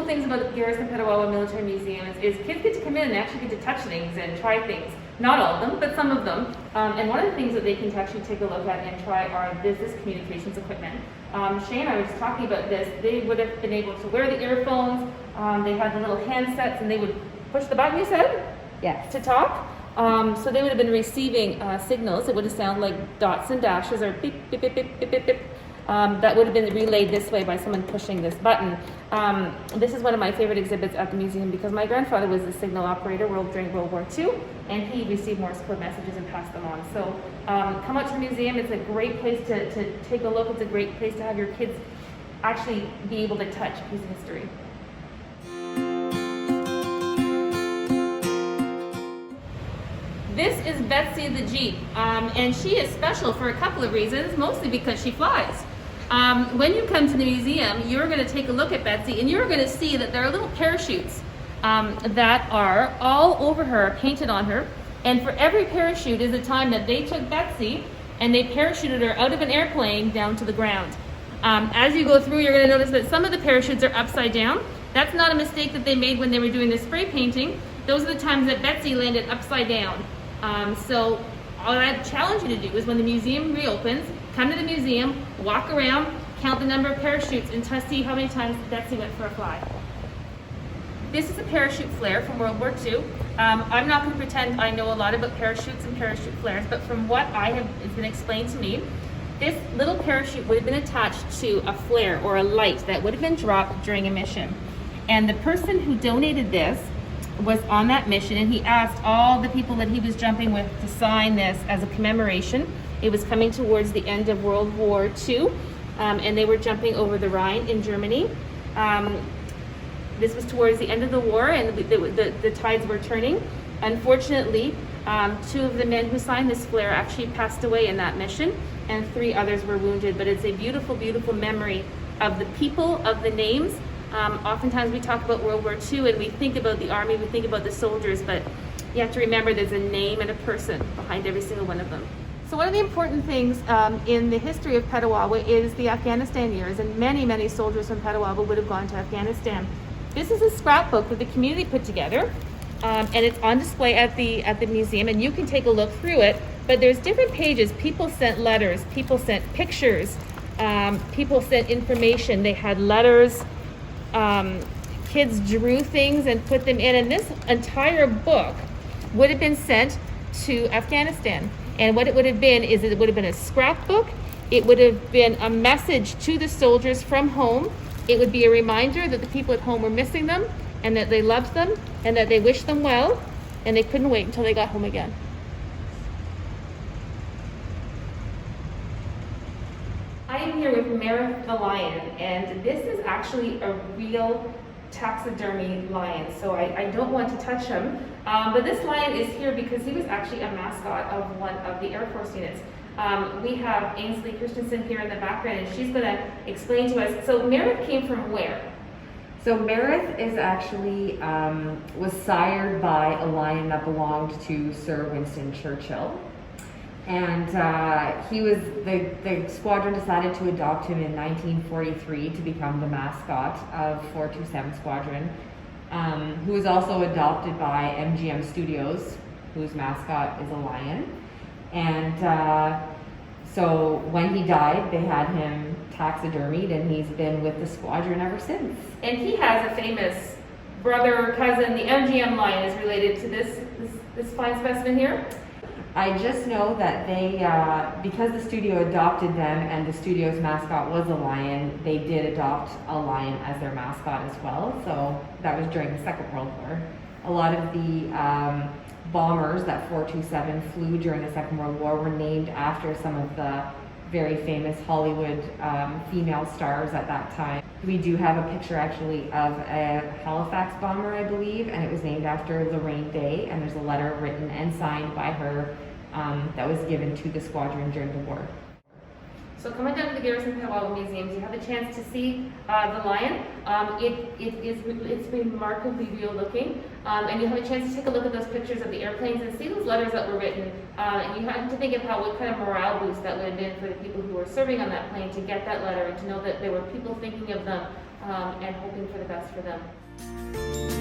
things about the Garrison Petawawa Military Museum is kids get to come in and actually get to touch things and try things. Not all of them, but some of them. And one of the things that they can actually take a look at and try are this communications equipment. Shay and I were just talking about this. They would have been able to wear the earphones. They had the little handsets, and they would push the button, you said? Yes. To talk. So they would have been receiving signals. It would have sounded like dots and dashes or beep, beep, beep, beep, beep, beep, beep. That would have been relayed this way by someone pushing this button. This is one of my favorite exhibits at the museum because my grandfather was a signal operator during World War II, and he received Morse code messages and passed them on. So come out to the museum. It's a great place to take a look. It's a great place to have your kids actually be able to touch a piece of history. This is Betsy the Jeep, and she is special for a couple of reasons, mostly because she flies. When you come to the museum, you're going to take a look at Betsy, and you're going to see that there are little parachutes that are all over her, painted on her, and for every parachute is a time that they took Betsy and they parachuted her out of an airplane down to the ground. As you go through, you're going to notice that some of the parachutes are upside down. That's not a mistake that they made when they were doing the spray painting. Those are the times that Betsy landed upside down. So all I challenge you to do is when the museum reopens, come to the museum, walk around, count the number of parachutes, and see how many times Betsy went for a fly. This is a parachute flare from World War II. I'm not going to pretend I know a lot about parachutes and parachute flares, but from what it's been explained to me, this little parachute would have been attached to a flare or a light that would have been dropped during a mission. And the person who donated this was on that mission, and he asked all the people that he was jumping with to sign this as a commemoration. It was coming towards the end of World War II, and they were jumping over the Rhine in Germany. This was towards the end of the war, and the tides were turning. Unfortunately, 2 of the men who signed this flare actually passed away in that mission, and 3 others were wounded. But it's a beautiful, beautiful memory of the people, of the names. Oftentimes we talk about World War II and we think about the army, we think about the soldiers, but you have to remember there's a name and a person behind every single one of them. So one of the important things in the history of Petawawa is the Afghanistan years, and many, many soldiers from Petawawa would have gone to Afghanistan. This is a scrapbook that the community put together, and it's on display at the museum, and you can take a look through it, but there's different pages. People sent letters, people sent pictures, people sent information. They had letters. Kids drew things and put them in, and this entire book would have been sent to Afghanistan. And what it would have been is it would have been a scrapbook. It would have been a message to the soldiers from home. It would be a reminder that the people at home were missing them and that they loved them and that they wished them well, and they couldn't wait until they got home again. I am here with Merritt the lion, and this is actually a real taxidermy lion, so I don't want to touch him. But this lion is here because he was actually a mascot of one of the Air Force units. We have Ainsley Christensen here in the background, and she's going to explain to us. So Merritt came from where? So Merritt is actually was sired by a lion that belonged to Sir Winston Churchill. And the squadron decided to adopt him in 1943 to become the mascot of 427 Squadron, who was also adopted by MGM Studios, whose mascot is a lion. And so when he died, they had him taxidermied, and he's been with the squadron ever since. And he has a famous brother or cousin. The MGM lion is related to this fine specimen here. I just know that they, because the studio adopted them and the studio's mascot was a lion, they did adopt a lion as their mascot as well. So that was during the Second World War. A lot of the bombers that 427 flew during the Second World War were named after some of the very famous Hollywood female stars at that time. We do have a picture actually of a Halifax bomber, I believe, and it was named after Lorraine Bay, and there's a letter written and signed by her that was given to the squadron during the war. So coming down to the Garrison Petawawa Museums, you have a chance to see the lion. It's remarkably real looking, and you have a chance to take a look at those pictures of the airplanes and see those letters that were written. And you have to think of what kind of morale boost that would have been for the people who were serving on that plane to get that letter and to know that there were people thinking of them and hoping for the best for them.